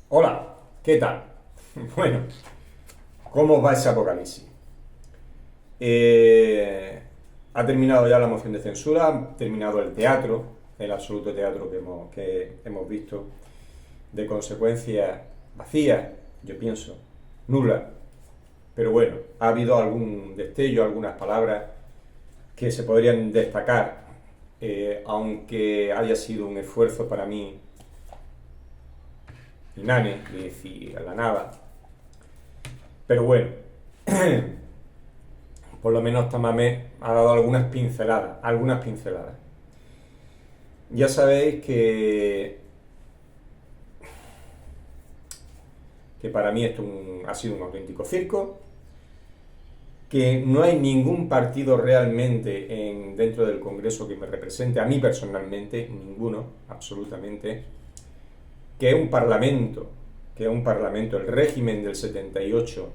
Hola, ¿qué tal? Bueno, ¿cómo va ese apocalipsis? Eh, ha terminado ya la moción de censura, ha terminado el teatro, el absoluto teatro que hemos visto, de consecuencias vacías, yo pienso, nulas. Pero bueno, ha habido algún destello, algunas palabras que se podrían destacar, aunque haya sido un esfuerzo para mí inane, de decir a la nada. Pero bueno, por lo menos Tamamé ha dado algunas pinceladas, algunas pinceladas. Ya sabéis que para mí esto ha sido un auténtico circo, que no hay ningún partido realmente dentro del Congreso que me represente, a mí personalmente, ninguno, absolutamente, que es un parlamento, el régimen del 78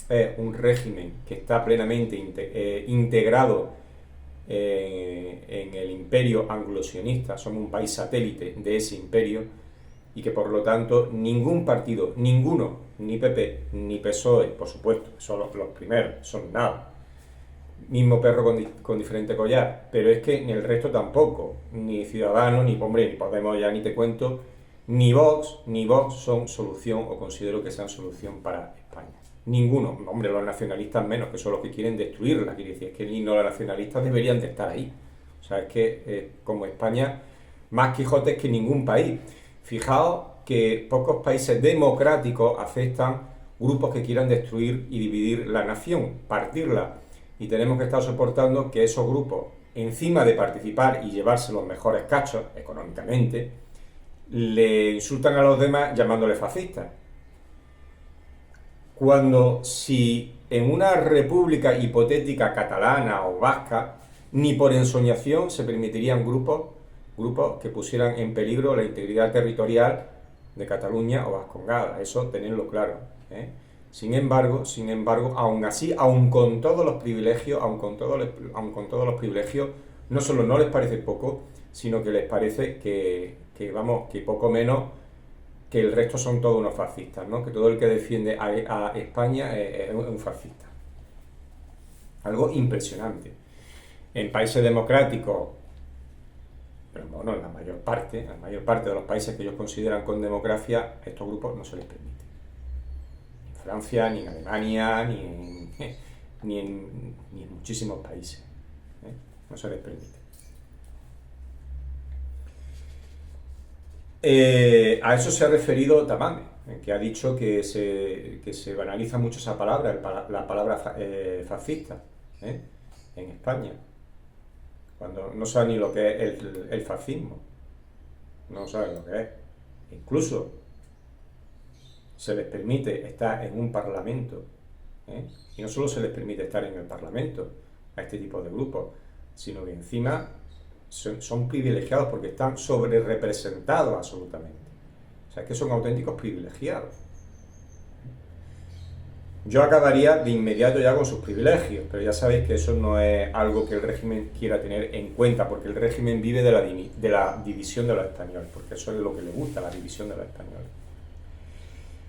es un régimen que está plenamente integrado en el imperio anglo-sionista, somos un país satélite de ese imperio y que por lo tanto ningún partido, ninguno, ni PP, ni PSOE, por supuesto, son los primeros, son nada, mismo perro con diferente collar, pero es que en el resto tampoco, ni Ciudadanos, ni hombre, ni Podemos ya ni te cuento, ni Vox son solución o considero que sean solución para España. Ninguno, hombre, los nacionalistas menos, que son los que quieren destruirla, quiere decir, es que ni los nacionalistas deberían de estar ahí. O sea, es que como España, más Quijotes que ningún país. Fijaos que pocos países democráticos aceptan grupos que quieran destruir y dividir la nación, partirla. Y tenemos que estar soportando que esos grupos, encima de participar y llevarse los mejores cachos económicamente, le insultan a los demás llamándoles fascistas. Cuando si en una república hipotética catalana o vasca, ni por ensoñación se permitirían grupos que pusieran en peligro la integridad territorial de Cataluña o Vascongada. Eso tenedlo claro. ¿eh? Sin embargo, aún así, aún con todos los privilegios, aún con todos los privilegios, no solo no les parece poco, sino que les parece que poco menos que el resto son todos unos fascistas, ¿no? Que todo el que defiende a España es un fascista. Algo impresionante. En países democráticos, pero bueno, en la mayor parte de los países que ellos consideran con democracia, estos grupos no se les permite. Ni en Francia, ni en Alemania, ni en muchísimos países. No se les permite. A eso se ha referido Tamame, que ha dicho que se banaliza mucho esa palabra, la palabra fascista, ¿eh? En España, cuando no sabe ni lo que es el fascismo, no sabe lo que es. Incluso se les permite estar en un parlamento, ¿eh? Y no solo se les permite estar en el parlamento a este tipo de grupos, sino que encima son privilegiados porque están sobre representados absolutamente. O sea, es que son auténticos privilegiados. Yo acabaría de inmediato ya con sus privilegios, pero ya sabéis que eso no es algo que el régimen quiera tener en cuenta, porque el régimen vive de la división de los españoles, porque eso es lo que le gusta, la división de los españoles.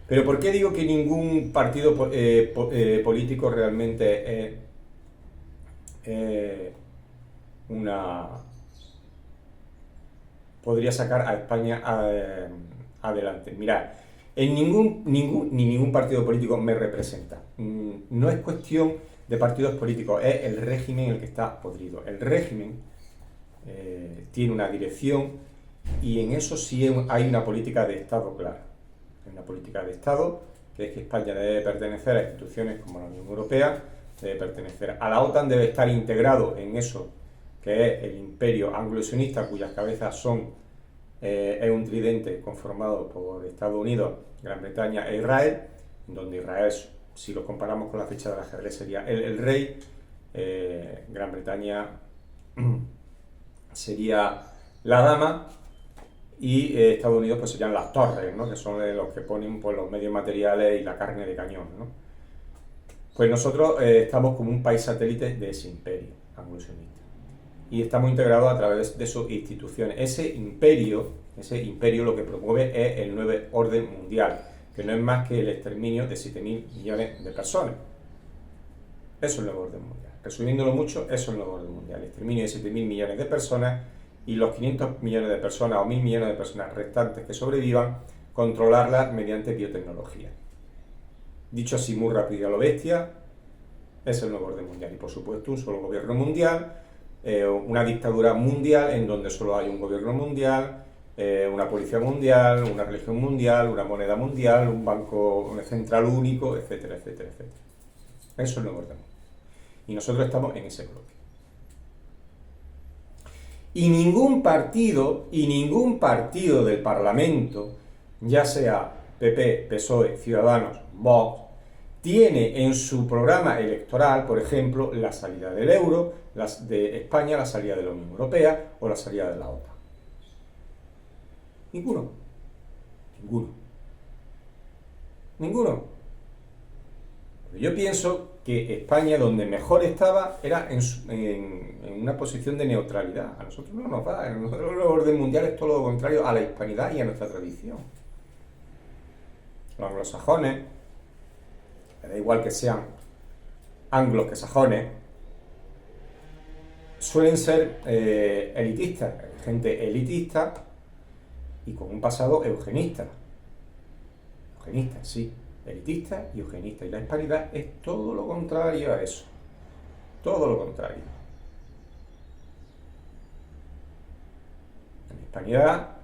Pero ¿por qué digo que ningún partido político realmente es una podría sacar a España adelante? Mirad, ni ningún partido político me representa. No es cuestión de partidos políticos, es el régimen en el que está podrido. El régimen tiene una dirección y en eso sí hay una política de Estado clara. Hay una política de Estado que es que España debe pertenecer a instituciones como la Unión Europea, debe pertenecer a la OTAN, debe estar integrado en eso que es el imperio anglo-sionista, cuyas cabezas es un tridente conformado por Estados Unidos, Gran Bretaña e Israel, donde Israel, si lo comparamos con la ficha del ajedrez, sería el rey, Gran Bretaña sería la dama y Estados Unidos pues serían las torres, ¿no? Que son los que ponen pues, los medios materiales y la carne de cañón, ¿no? Pues nosotros estamos como un país satélite de ese imperio anglo-sionista y estamos integrados a través de sus instituciones. Ese imperio Ese imperio lo que promueve es el nuevo orden mundial, que no es más que el exterminio de 7.000 millones de personas. Eso es el nuevo orden mundial. Resumiéndolo mucho, eso es el nuevo orden mundial. El exterminio de 7.000 millones de personas y los 500 millones de personas o 1.000 millones de personas restantes que sobrevivan, controlarlas mediante biotecnología. Dicho así muy rápido y a lo bestia, es el nuevo orden mundial. Y por supuesto un solo gobierno mundial, una dictadura mundial en donde solo hay un gobierno mundial, una policía mundial, una religión mundial, una moneda mundial, un banco central único, etcétera, etcétera, etcétera. Eso es el nuevo orden mundial. Y nosotros estamos en ese bloque. Y ningún partido del Parlamento, ya sea PP, PSOE, Ciudadanos, Vox, tiene en su programa electoral, por ejemplo, la salida del euro, de España, la salida de la Unión Europea o la salida de la OTAN. Ninguno. Yo pienso que España, donde mejor estaba, era en una posición de neutralidad. A nosotros no nos va. A nosotros el orden mundial es todo lo contrario a la hispanidad y a nuestra tradición. Los anglosajones, da igual que sean anglos que sajones, suelen ser elitistas, gente elitista y con un pasado eugenista. Eugenista, sí, elitista y eugenista. Y la hispanidad es todo lo contrario a eso. Todo lo contrario. En la hispanidad,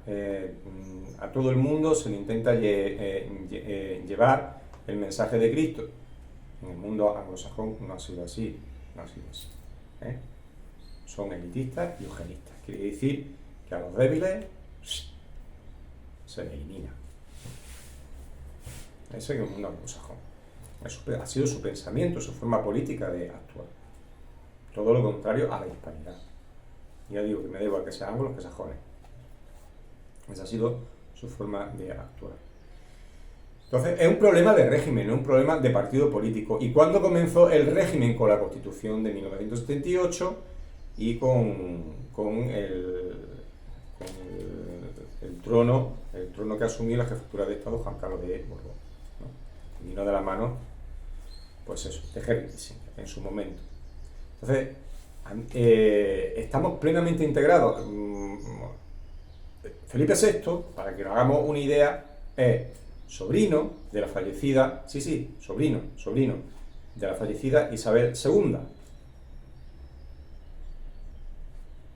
a todo el mundo se le intenta llevar el mensaje de Cristo. En el mundo anglosajón no ha sido así. Son elitistas y eugenistas. Quiere decir que a los débiles se les elimina. Ese es el mundo anglosajón. Ha sido su pensamiento, su forma política de actuar. Todo lo contrario a la hispanidad. Ya digo que me da igual que sean anglos que sajones. Esa ha sido su forma de actuar. Entonces, es un problema de régimen, no es un problema de partido político. ¿Y cuándo comenzó el régimen? Con la Constitución de 1978 y con el trono que asumió la jefatura de Estado Juan Carlos de Borbón, ¿no? Vino de la mano, pues eso, de Henry Kissinger en su momento. Entonces, estamos plenamente integrados. Felipe VI, para que nos hagamos una idea, es sobrino de la fallecida, sobrino de la fallecida Isabel II.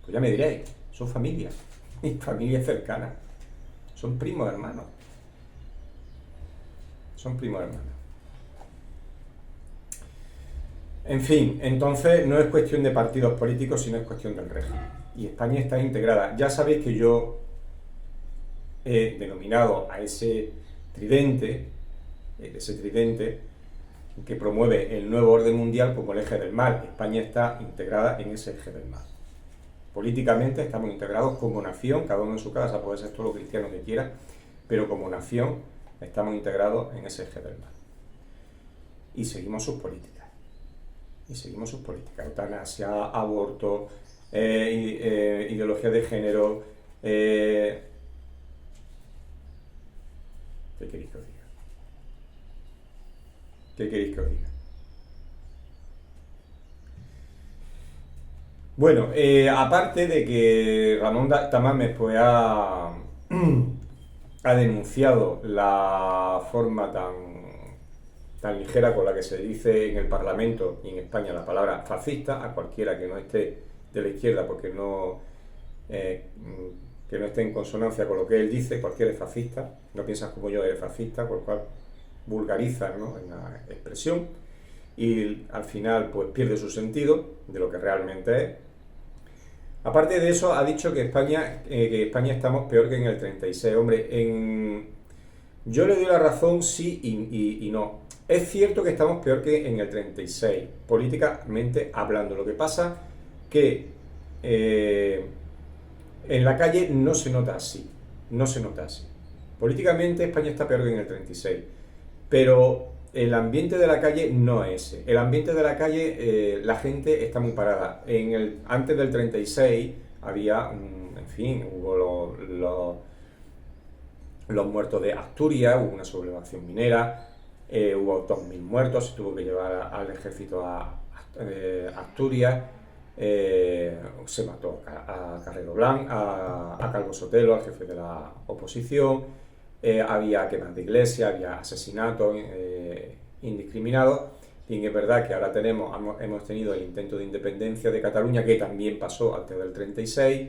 Pues ya me diréis, son familias, y familias cercanas, son primos hermanos. En fin, entonces no es cuestión de partidos políticos, sino es cuestión del régimen. Y España está integrada. Ya sabéis que yo he denominado a ese tridente que promueve el nuevo orden mundial como el eje del mal. España está integrada en ese eje del mal. Políticamente estamos integrados como nación, cada uno en su casa puede ser todo lo cristiano que quiera, pero como nación estamos integrados en ese eje del mal. Y seguimos sus políticas. Eutanasia, aborto, ideología de género. ¿Qué queréis que os diga? Bueno, aparte de que Ramón Tamames pues ha denunciado la forma tan ligera con la que se dice en el Parlamento y en España la palabra fascista a cualquiera que no esté de la izquierda porque que no esté en consonancia con lo que él dice, cualquiera es fascista, no piensas como yo, eres fascista, por lo cual vulgariza, ¿no?, en la expresión y al final pues pierde su sentido de lo que realmente es. Aparte de eso, ha dicho que España estamos peor que en el 36. Hombre, yo le doy la razón sí y no. Es cierto que estamos peor que en el 36, políticamente hablando. Lo que pasa que en la calle no se nota así. Políticamente España está peor que en el 36, pero el ambiente de la calle no es ese. El ambiente de la calle, la gente está muy parada. Antes del 36 había, en fin, hubo los muertos de Asturias, hubo una sublevación minera, hubo 2.000 muertos, se tuvo que llevar al ejército a Asturias, se mató a Carrero Blanc, a Calvo Sotelo, al jefe de la oposición, había quemas de iglesias, había asesinatos indiscriminados. Y es verdad que ahora hemos tenido el intento de independencia de Cataluña, que también pasó antes del 36,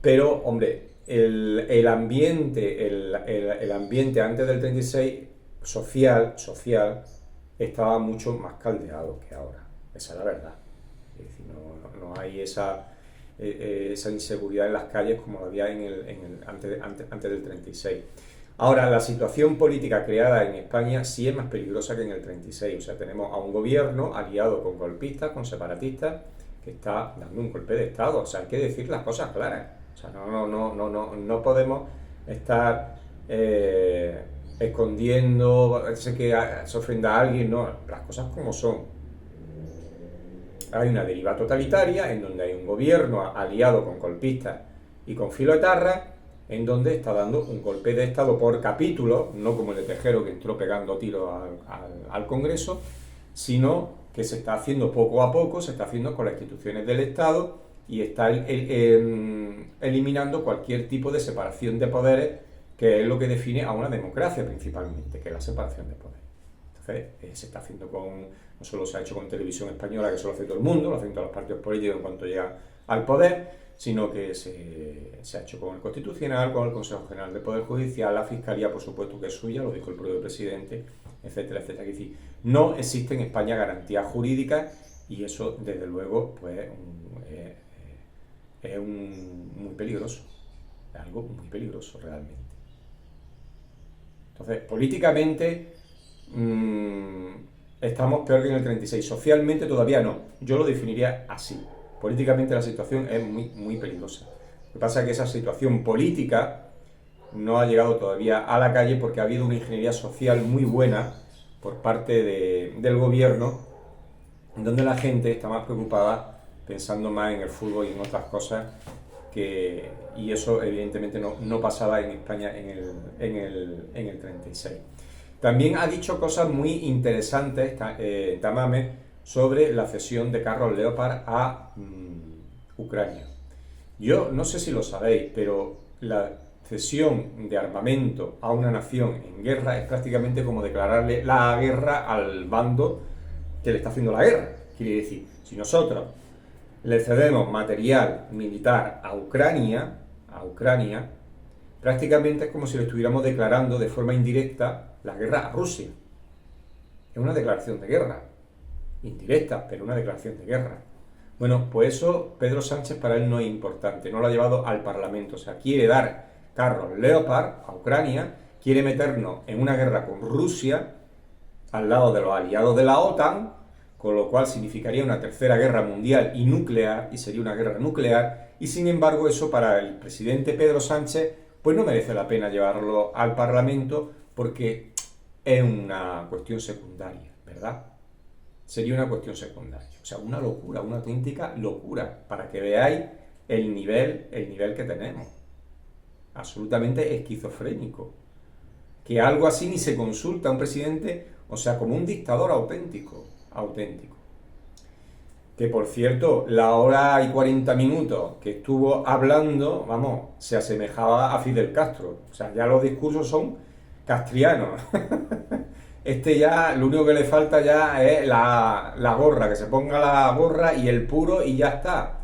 pero, hombre, el ambiente antes del 36 social estaba mucho más caldeado que ahora, esa es la verdad. Es decir, no hay esa inseguridad en las calles como había antes del 36. Ahora, la situación política creada en España sí es más peligrosa que en el 36. O sea, tenemos a un gobierno aliado con golpistas, con separatistas, que está dando un golpe de Estado. O sea, hay que decir las cosas claras. O sea, no podemos estar escondiendo, que se ofenda a alguien. No, las cosas como son. Hay una deriva totalitaria en donde hay un gobierno aliado con golpistas y con filoetarras, en donde está dando un golpe de Estado por capítulo, no como el de Tejero que entró pegando tiros al Congreso, sino que se está haciendo poco a poco, se está haciendo con las instituciones del Estado y está eliminando cualquier tipo de separación de poderes, que es lo que define a una democracia principalmente, que es la separación de poderes. Entonces, se está haciendo no solo se ha hecho con Televisión Española, que eso lo hace todo el mundo, lo hacen todos los partidos políticos en cuanto llegan al poder, sino que se ha hecho con el Constitucional, con el Consejo General del Poder Judicial, la Fiscalía, por supuesto, que es suya, lo dijo el propio presidente, etcétera, etcétera. Es decir, no existe en España garantías jurídicas y eso, desde luego, pues es muy peligroso, es algo muy peligroso realmente. Entonces, políticamente estamos peor que en el 36, socialmente todavía no, yo lo definiría así. Políticamente la situación es muy, muy peligrosa. Lo que pasa es que esa situación política no ha llegado todavía a la calle porque ha habido una ingeniería social muy buena por parte del gobierno, donde la gente está más preocupada pensando más en el fútbol y en otras cosas, y eso evidentemente no pasaba en España en el 36. También ha dicho cosas muy interesantes Tamames sobre la cesión de carros Leopard a Ucrania. Yo no sé si lo sabéis, pero la cesión de armamento a una nación en guerra es prácticamente como declararle la guerra al bando que le está haciendo la guerra. Quiere decir, si nosotros le cedemos material militar a Ucrania, prácticamente es como si le estuviéramos declarando de forma indirecta la guerra a Rusia. Es una declaración de guerra. Indirecta, pero una declaración de guerra. Bueno, pues eso Pedro Sánchez para él no es importante, no lo ha llevado al Parlamento, o sea, quiere dar carros Leopard a Ucrania, quiere meternos en una guerra con Rusia, al lado de los aliados de la OTAN, con lo cual significaría una tercera guerra mundial y nuclear, y sería una guerra nuclear, y sin embargo eso para el presidente Pedro Sánchez, pues no merece la pena llevarlo al Parlamento, porque es una cuestión secundaria, ¿verdad? Sería una cuestión secundaria. O sea, una locura, una auténtica locura, para que veáis el nivel que tenemos. Absolutamente esquizofrénico. Que algo así ni se consulta a un presidente, o sea, como un dictador auténtico. Que por cierto, la hora y 40 minutos que estuvo hablando, vamos, se asemejaba a Fidel Castro. O sea, ya los discursos son castrianos. Ya, lo único que le falta ya es la gorra, que se ponga la gorra y el puro y ya está.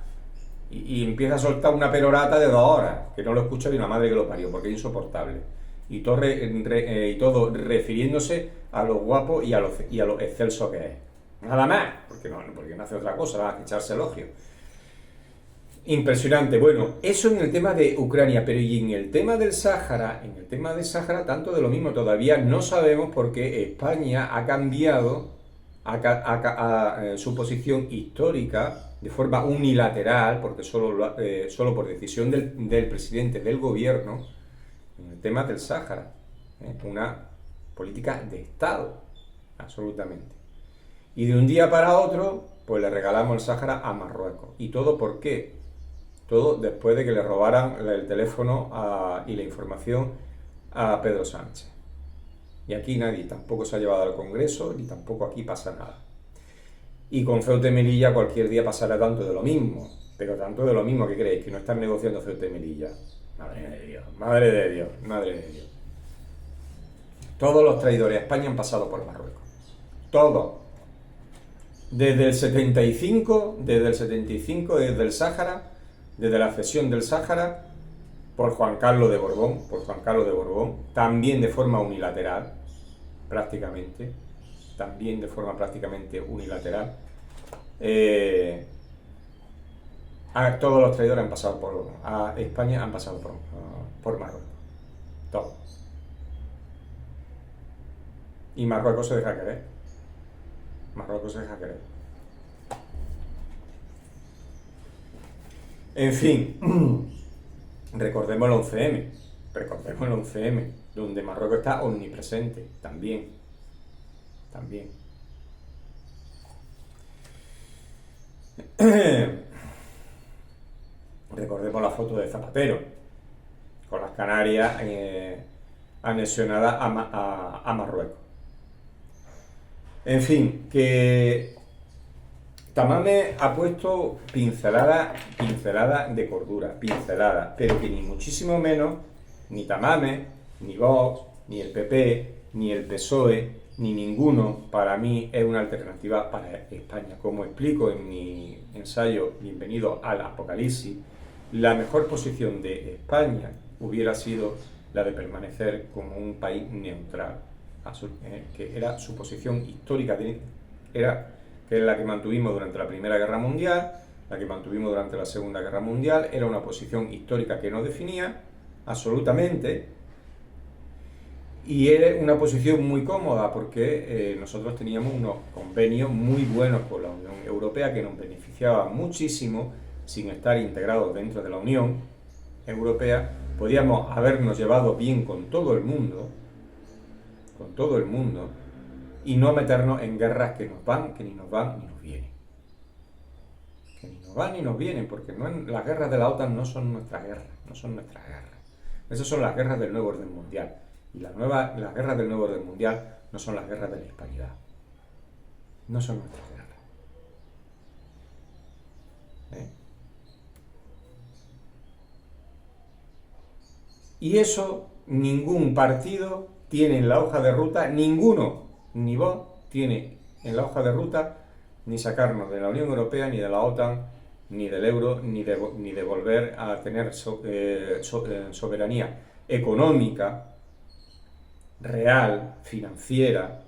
Y empieza a soltar una perorata de 2 horas, que no lo escucha ni una madre que lo parió, porque es insoportable. Y todo refiriéndose a lo guapo y a lo excelso que es. Nada más, porque no hace otra cosa, va a echarse elogio. Impresionante. Bueno, eso en el tema de Ucrania, pero y en el tema del Sáhara, tanto de lo mismo, todavía no sabemos por qué España ha cambiado su posición histórica de forma unilateral, porque solo por decisión del presidente del gobierno, en el tema del Sáhara. Una política de Estado, absolutamente. Y de un día para otro, pues le regalamos el Sáhara a Marruecos. ¿Y todo por qué? Todo después de que le robaran el teléfono y la información a Pedro Sánchez. Y aquí nadie tampoco se ha llevado al Congreso, ni tampoco aquí pasa nada. Y con Ceuta y Melilla cualquier día pasará tanto de lo mismo. Pero tanto de lo mismo, que creéis, que no están negociando Ceuta y Melilla. Madre de Dios, madre de Dios, madre de Dios. Todos los traidores a España han pasado por Marruecos. Todos. Desde el 75, desde el Sáhara, desde la cesión del Sáhara, por Juan Carlos de Borbón, también de forma unilateral, prácticamente, unilateral. Todos los traidores han pasado a España, han pasado por Marruecos. Todos. Y Marruecos se deja querer. En fin, recordemos el 11M, donde Marruecos está omnipresente, también. Recordemos la foto de Zapatero, con las Canarias anexionadas a Marruecos. En fin, que Tamames ha puesto pincelada de cordura, pero que ni muchísimo menos, ni Tamames, ni Vox, ni el PP, ni el PSOE, ni ninguno, para mí es una alternativa para España. Como explico en mi ensayo Bienvenido al Apocalipsis, la mejor posición de España hubiera sido la de permanecer como un país neutral, que era su posición histórica, que es la que mantuvimos durante la Primera Guerra Mundial, la que mantuvimos durante la Segunda Guerra Mundial. Era una posición histórica que nos definía absolutamente, y era una posición muy cómoda porque nosotros teníamos unos convenios muy buenos con la Unión Europea que nos beneficiaban muchísimo. Sin estar integrados dentro de la Unión Europea, podíamos habernos llevado bien con todo el mundo, y no meternos en guerras que ni nos van ni nos vienen. Porque las guerras de la OTAN no son nuestras guerras. Esas son las guerras del nuevo orden mundial. Y las guerras del nuevo orden mundial no son las guerras de la hispanidad. No son nuestras guerras. Y eso ningún partido tiene en la hoja de ruta, ninguno, ni vos, tiene en la hoja de ruta ni sacarnos de la Unión Europea, ni de la OTAN, ni del euro, ni de volver a tener soberanía económica, real, financiera,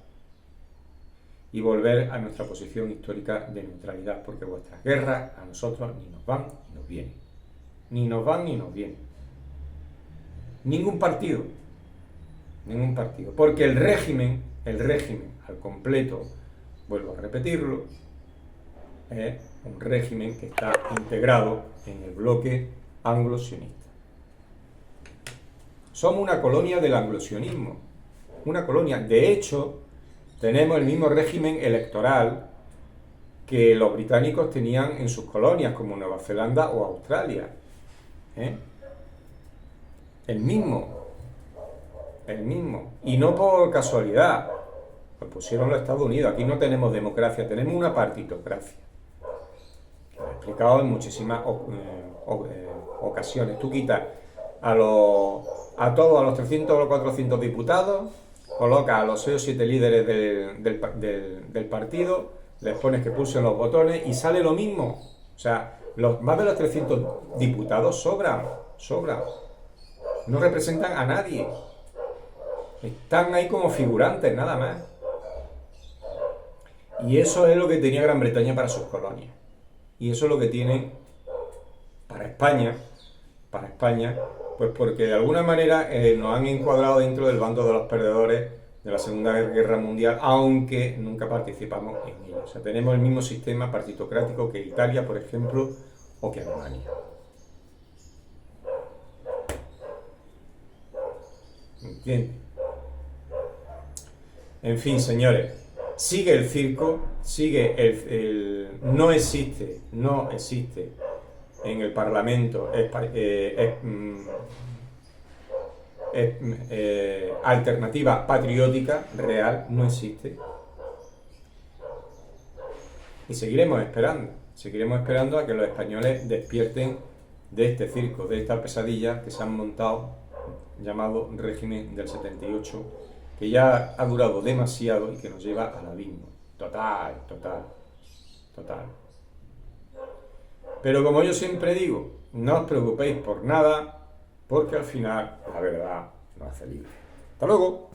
y volver a nuestra posición histórica de neutralidad, porque vuestras guerras a nosotros ni nos van ni nos vienen. Ningún partido, porque el régimen al completo, vuelvo a repetirlo, es un régimen que está integrado en el bloque anglo-sionista. Somos una colonia del anglo-sionismo, una colonia. De hecho, tenemos el mismo régimen electoral que los británicos tenían en sus colonias, como Nueva Zelanda o Australia. El mismo. Y no por casualidad. Lo pusieron los Estados Unidos. Aquí no tenemos democracia, tenemos una partitocracia. Lo he explicado en muchísimas ocasiones. Tú quitas a todos los 300 o los 400 diputados, colocas a los 6 o 7 líderes del partido, les pones que pulsen los botones y sale lo mismo. O sea, más de los 300 diputados sobran. No representan a nadie. Están ahí como figurantes, nada más. Y eso es lo que tenía Gran Bretaña para sus colonias. Y eso es lo que tienen para España, pues porque de alguna manera nos han encuadrado dentro del bando de los perdedores de la Segunda Guerra Mundial, aunque nunca participamos en ella. O sea, tenemos el mismo sistema partitocrático que Italia, por ejemplo, o que Alemania. ¿Entiendes? En fin, señores, sigue el circo, no existe en el Parlamento alternativa patriótica real no existe. Y seguiremos esperando a que los españoles despierten de este circo, de esta pesadilla que se han montado, llamado régimen del 78, que ya ha durado demasiado y que nos lleva al abismo. Total. Pero como yo siempre digo, no os preocupéis por nada, porque al final la verdad nos hace libre. ¡Hasta luego!